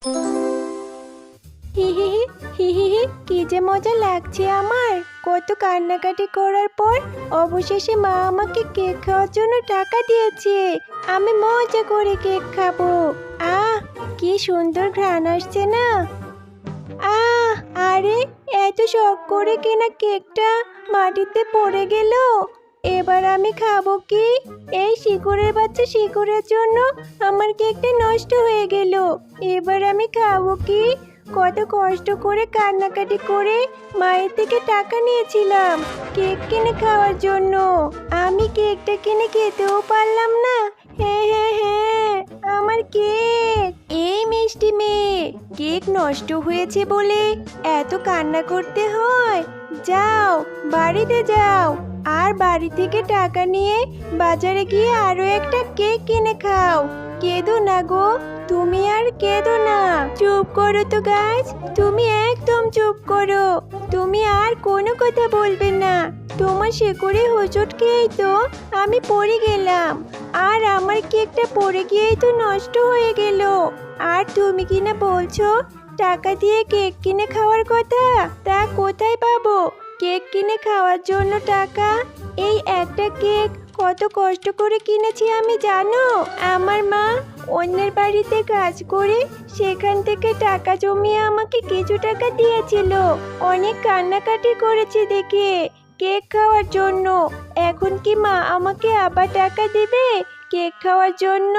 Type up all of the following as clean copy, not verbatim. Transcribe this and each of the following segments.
হি হি হি হি হি হি, কি যে মজা লাগছে আমার। কত কান্নাকাটি করার পর অবশেষে মা আমাকে কেক খাওয়ার জন্য টাকা দিয়েছে। আমি মজা করে কেক খাবো। আহ, কি সুন্দর ঘ্রাণ আসছে না। আহ, আরে এত শখ করে কেনা কেকটা মাটিতে পড়ে গেল। এবার আমি খাবো কি? এই শিকড়ের বাচ্চা শিকড়ের জন্য আমার কেকটা নষ্ট হয়ে গেল। এবার আমি খাবো কি? কত কষ্ট করে কান্নাকাটি করে মায়ের থেকে টাকা নিয়েছিলাম কেক কিনে খাওয়ার জন্য। আমি কেকটা কিনে খেতেও পারলাম না। হ্যাঁ হ্যাঁ হ্যাঁ, আমার কেক। এই মিষ্টি মেয়ে, কেক নষ্ট হয়েছে বলে এত কান্না করতে হয়? যাও, বাড়িতে যাও, আর বাড়ি থেকে টাকা নিয়ে বাজারে গিয়ে আরো একটা কেক কিনে খাও। কেঁদো না গো, তুমি আর কেঁদো না। চুপ করো তো গাছ, তুমি একদম চুপ করো। তুমি আর কোনো কথা বলবে না। তোমার শিকড়ে হোঁচট খেয়েই তো আমি পড়ে গেলাম, আর আমার কেকটা পড়ে গিয়েই তো নষ্ট হয়ে গেল। আর তুমি কিনা বলছো টাকা দিয়ে কেক কিনে খাওয়ার কথা? তা কোথায় পাবো কেক কিনে খাওয়ার জন্য টাকা? এই একটা কেক কত কষ্ট করে কিনেছি আমি জানো? আমার মা অন্যের বাড়িতে কাজ করে সেখান থেকে টাকা জমিয়ে আমাকে কিছু টাকা দিয়েছিল। অনেক কান্নাকাটি করেছি দেখে কেক খাওয়ার জন্য। এখন কি মা আমাকে আবার টাকা দেবে কেক খাওয়ার জন্য?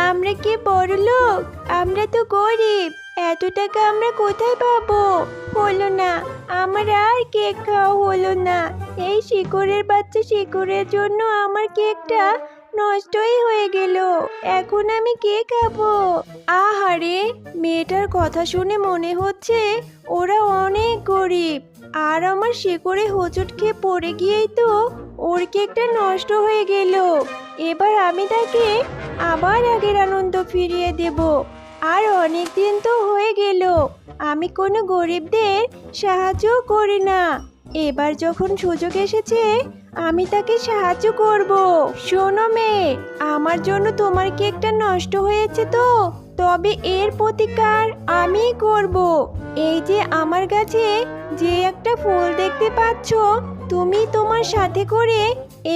আমরা কি বড়লোক? আমরা তো গরিব। এত টাকা আমরা কোথায় পাবো? হলো না, আমার আর কেক খাওয়া হলো না। এই শিকড়ের বাচ্চা শিকড়ের জন্য আমার কেকটা নষ্টই হয়ে গেল। এখন আমি কে খাবো? আহারে, মেয়েটার কথা শুনে মনে হচ্ছে ওরা অনেক গরিব। আর আমার শিকড়ে হোঁচট খেয়ে পড়ে গিয়েই তো ওর কেকটা নষ্ট হয়ে গেল। এবার আমি তাকে আবার আগের আনন্দ ফিরিয়ে দেব। আর অনেক দিন তো হয়ে গেল আমি কোনো গরিবদের সাহায্য করি না। এবার যখন সুযোগ এসেছে আমি তাকে সাহায্য করব। শোনো মেয়ে, আমার জন্য তোমার কেকটা নষ্ট হয়েছে তো, তবে এর প্রতিকার আমি করব। এই যে আমার কাছে যে একটা ফুল দেখতে পাচ্ছ, তুমি তোমার সাথে করে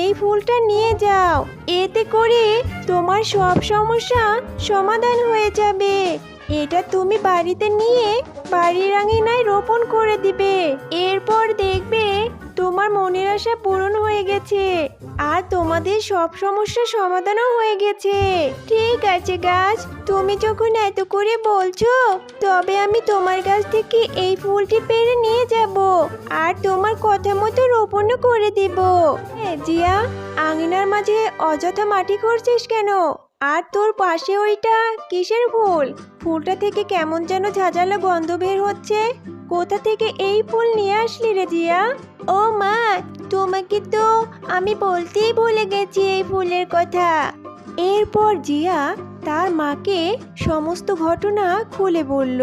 এই ফুলটা নিয়ে যাও। এতে করে তোমার সব সমস্যা সমাধান হয়ে যাবে। এটা তুমি বাড়িতে নিয়ে বাড়ির আঙিনায় রোপণ করে দিবে। এরপর দেখবে তোমার মনের আশা পূরণ হয়ে গেছে, আর তোমাদের সব সমস্যার সমাধানও হয়ে গেছে। ঠিক আছে গাছ, তুমি যখন এত করে বলছো, তবে আমি তোমার কাছ থেকে এই ফুলটি পেড়ে নিয়ে যাব, আর তোমার কথা মতো রোপণও করে দিব। জিয়া, আঙিনার মাঝে অযথা মাটি করছিস কেন? আর তোর পাশে ওইটা কিসের ফুল? ফুলটা থেকে কেমন যেন ঝাঁঝালো গন্ধ বের হচ্ছে। কোথা থেকে এই ফুল নিয়ে আসলি রে জিয়া? ও মা, তোমাকে তো আমি বলতেই ভুলে গেছি এই ফুলের কথা। এরপর জিয়া তার মাকে সমস্ত ঘটনা খুলে বলল।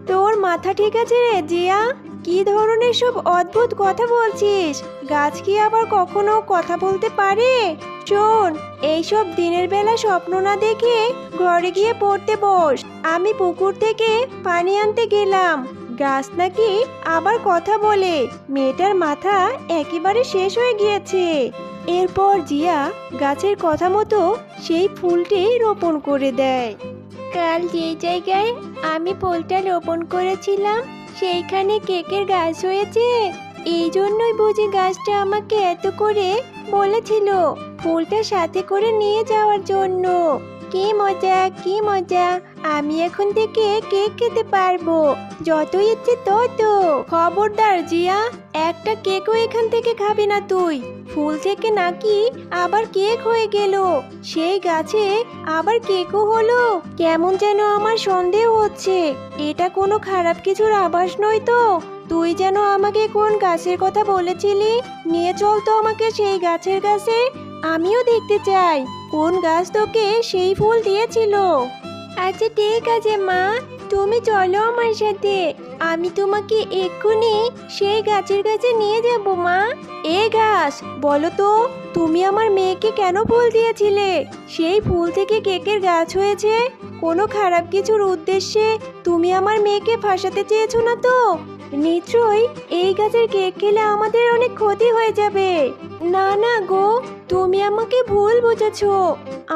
তোর মাথা ঠিক আছে রে জিয়া? কি ধরনের সব অদ্ভুত কথা বলছিস? গাছ কি আবার কখনো কথা বলতে পারে? শোন, এইসব দিনের বেলা স্বপ্ন না দেখে ঘরে গিয়ে পড়তে বস। আমি পুকুর থেকে পানি আনতে গেলাম, গাছ নাকি আবার কথা বলে। মেয়েটার মাথা একেবারে শেষ হয়ে গিয়েছে। এরপর জিয়া গাছের কথা মতো সেই ফুলটি রোপণ করে দেয়। কাল যে জায়গায় আমি ফুলটা রোপণ করেছিলাম সেইখানে কেকের গাছ হয়েছে। এই জন্যই বুঝি গাছটা আমাকে এত করে বলেছিল ফুলটা সাথে করে নিয়ে যাওয়ার জন্য। কি মজা, কি মজা! আমি এখন থেকে কেক খেতে পারবো, যত ইচ্ছে তত। খবরদার জিয়া, একটা কেকও এখান থেকে খাবি না তুই। ফুল থেকে নাকি আবার কেক হয়ে গেল, সেই গাছে আবার কেকও হলো। কেমন যেন আমার সন্দেহ হচ্ছে, এটা কোনো খারাপ কিছুর আভাস নয় তো? তুই যেন আমাকে কোন গাছের কথা বলেছিলি, নিয়ে চল তো আমাকে সেই গাছের কাছে। আমিও দেখতে চাই কোন গাছ তোকে সেই ফুল দিয়েছিল। আচ্ছা ঠিক আছে মা, তুমি চলো আমার সাথে, আমি তোমাকে এক্ষুনি সেই গাছের কাছে নিয়ে যাব মা। এ গাছ, বলো তো তুমি আমার মেয়েকে কেন ফুল দিয়েছিলে? সেই ফুল থেকে কেকের গাছ হয়েছে। কোনো খারাপ কিছুর উদ্দেশ্যে তুমি আমার মেয়েকে ফাঁসাতে চেয়েছো না তো? নিশ্চয়ই এই গাছের কেক খেলে আমাদের অনেক ক্ষতি হয়ে যাবে। না না গো, তুমি আমাকে ভুল বুঝেছো।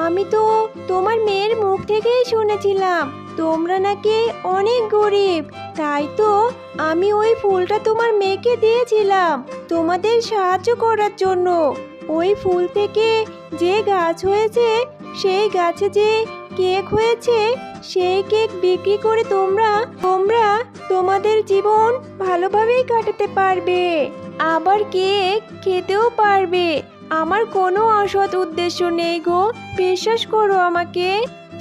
আমি তো তোমার মেয়ের মুখ থেকেই শুনেছিলাম তোমরা নাকি অনেক গরিব, তাই তো আমি ওই ফুলটা তোমার মেয়েকে দিয়েছিলাম তোমাদের সাহায্য করার জন্য। ওই ফুল থেকে যে গাছ হয়েছে, সেই গাছে যে কেক হয়েছে, সেই কেক বিক্রি করে তোমরা তোমরা তোমাদের জীবন ভালোভাবেই কাটাতে পারবে, আবার কেক খেতেও পারবে। আমার কোনো অসৎ উদ্দেশ্য নেই গো, বিশ্বাস করো আমাকে।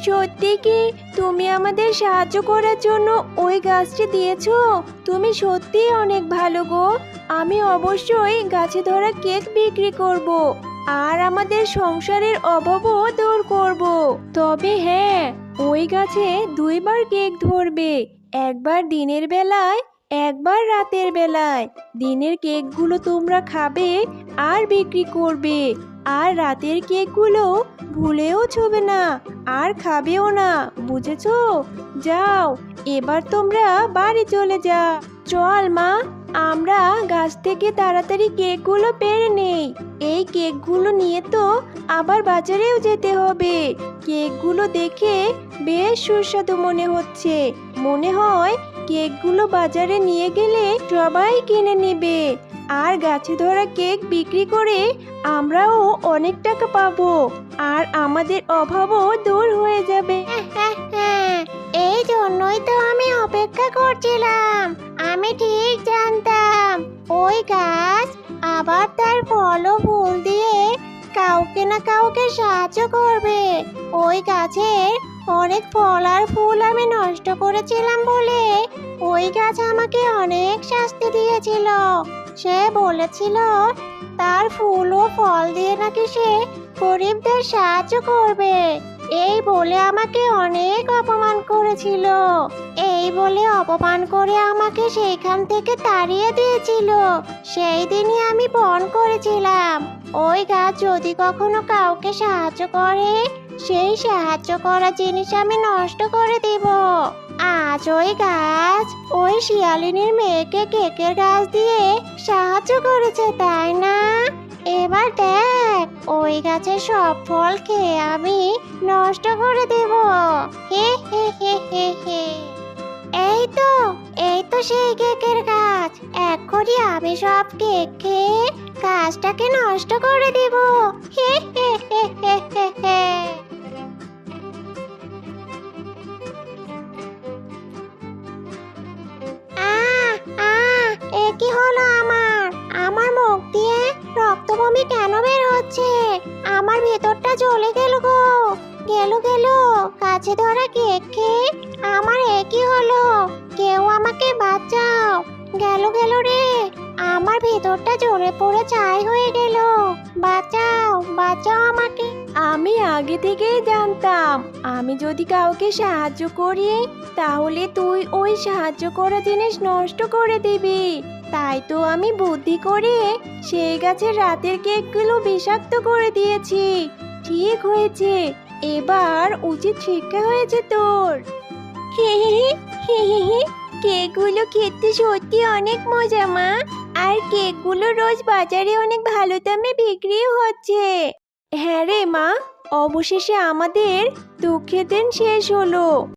সত্যি কি তুমি আমাদের সাহায্য করার জন্য ওই গাছটি দিয়েছো? তুমি সত্যিই অনেক ভালো গো। আমি অবশ্যই গাছে ধরা কেক বিক্রি করব, আর আমাদের সংসারের অভাবও দূর করব। তবে হ্যাঁ, ওই গাছে দুইবার কেক ধরবে, একবার দিনের বেলায়, একবার রাতের বেলায়। দিনের কেকগুলো তোমরা খাবে আর বিক্রি করবে, আর রাতের কেকগুলো ভুলেও ছুবে না আর খাবেও না, বুঝেছো? যাও, এবার তোমরা বাড়ি চলে যাও। চল মা, আমরা গাছ থেকে তাড়াতাড়ি কেকগুলো পেড়ে নেই। এই কেকগুলো নিয়ে তো আবার বাজারেও যেতে হবে। কেকগুলো দেখে বেশ সুস্বাদু মনে হচ্ছে। মনে হয় কেকগুলো বাজারে নিয়ে গেলে সবাই কিনে নেবে, আর গাছে ধরা কেক বিক্রি করে আমরাও অনেক টাকা পাবো, আর আমাদের অভাবও দূর হয়ে যাবে। এই জন্যই তো আমি অপেক্ষা করছিলাম। আমি ঠিক জানতাম ওই গাছ আবার তার ফল ও ফুল দিয়ে কাউকে না কাউকে সাহায্য করবে। ওই গাছের অনেক ফল আর ফুল আমি নষ্ট করেছিলাম বলে ওই গাছ আমাকে অনেক শাস্তি দিয়েছিল। সে বলেছিল তার ফুল ও ফল দিয়ে নাকি সে গরিবদের সাহায্য করবে। এই বলে আমাকে অনেক অপমান করেছিল। এই বলে অপমান করে আমাকে সেইখান থেকে তাড়িয়ে দিয়েছিল। সেই দিনই আমি পণ করেছিলাম ওই গাছ যদি কখনো কাউকে সাহায্য করে, সেই সাহায্য করা জিনিস আমি নষ্ট করে দেব। আজ ওই গাছ ওই শিয়ালিনীর মেয়েকে কেকের গাছ দিয়ে সাহায্য করেছে, তাই না? এবার দেখ, ওই গাছের সব ফল খেয়ে আমি নষ্ট করে দেব। হে হে হে হে হে। এই তো সেই কেকের গাছ। এক্ষুনি আমি সব কেক খেয়ে গাছটাকে নষ্ট করে দেব। হে হে হে হে হে হে। আহ আহ, এ কি হলো আমার? আমার মুখ দিয়ে রক্তবমি কেন বের হচ্ছে? আমার ভেতরটা জ্বলে গেল গো। গেল গেল, কাছে ধরা কেক খেয়ে আমার এ কি হলো? কেউ আমাকে বাঁচাও। গেল গেল রে, আমার ভেতরটা জ্বলে পড়ে ছাই হয়ে গেল। বাঁচাও, বাঁচাও আমাকে। আমি আগে থেকেই জানতাম আমি যদি কাউকে সাহায্য করি তাহলে তুই ওই সাহায্য করা জিনিস নষ্ট করে দিবি। তাই তো আমি বুদ্ধি করে সেই গাছের রাতের কেকগুলো বিষাক্ত করে দিয়েছি। ঠিক হয়েছে, এবার উচিত শিক্ষা হয়েছে তোর। হে হে হে হে হে। কেকগুলো খেতে সত্যি অনেক মজা মা, আর কেকগুলো রোজ বাজারে অনেক ভালো দামে বিক্রিও হচ্ছে। হ্যাঁ রে মা, অবশেষে আমাদের দুঃখের দিন শেষ হলো।